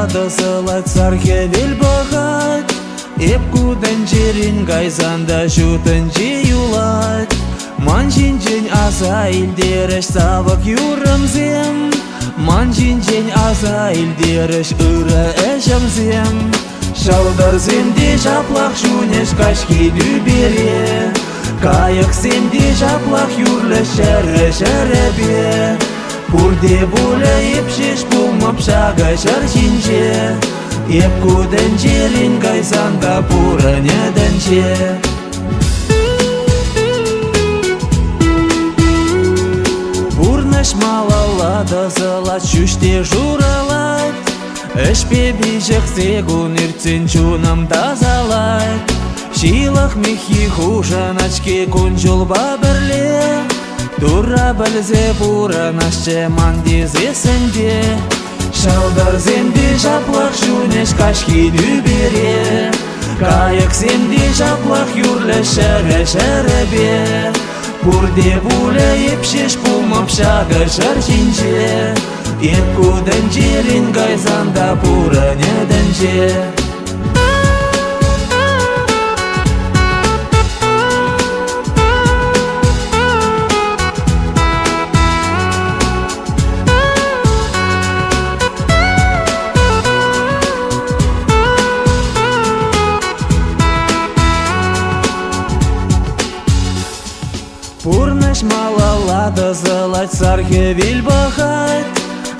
малада сылат сархе вел бахат. Эпкуден жерин гайзанда шутынче юлат. Манжинжен аса илдереш савак юрымзем. Манжинжен аса илдереш ыры эшемзем. Шалдар земде жаплах жунеш кашки дүбере. Кайык земде жаплах юрлы шәрі-шәрі. Пурде булы епшеш пулмап шага шаржинже. Эпкуден жерин гайзанда пурынеденче. Пурнаш малалада зылат шүште журалат. Эшпе бежексе гунирцин чунам тазалат. Шилах мехи хужаначке кунчул баберле. Тура білзе пуранашче мандизесенде. Шалдар земде жаплах жунеш кашки дүбере. Кайык земде жаплах юрлы шәрі-шәрі. Пурде булы епшеш пулмап шага шаржинже. Эпкуден жерин гайзанда пурынеденче. Пурнаш малалада зылат сархе вел бахат.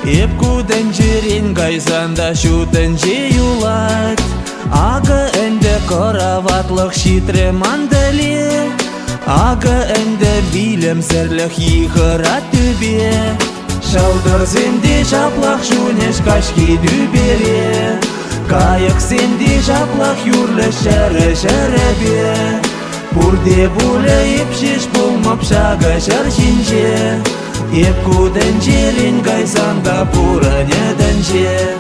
Эпкуден жерин гайзанда шутынче юлат. Ага энде кораватлых шитре мандале. Ага энде билемсерлых йыхыра төбе. Шалдар земде жаплах жунеш кашки дүбере. Кайык земде жаплах юрлы шәрі-шәрі. Пурде булы епшеш пулмап шага шаржинже. Эпкуден жерин гайзанда пурынеденче.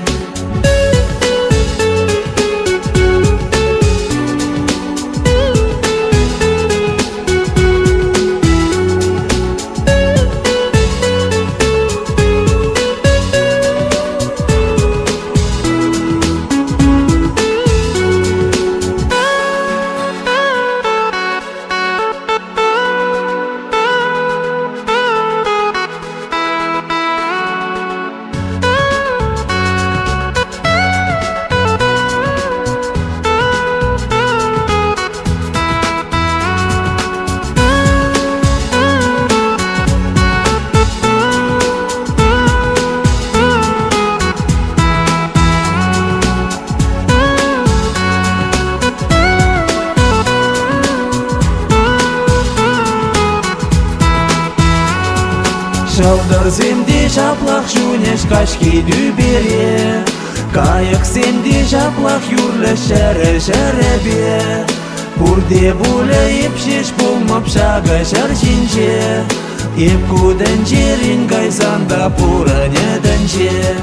Шалдар земде жаплах жунеш кашки дүбере. Кайык земде жаплах юрлы шәрі-шәрі. Пурде булы епшеш пулмап шага шаржинже. Эпкуден жерин гайзанда пурынеденче.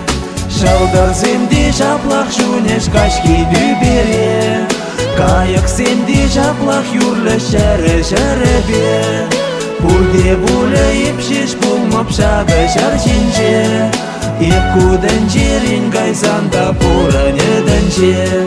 Шалдар земде жаплах жунеш кашки дүбере. Кайык земде жаплах юрлы шәрі-шәрі. Пурде булы епшеш пулмап шага шаржинже. Эпкуден жерин гайзанда пурынеденче.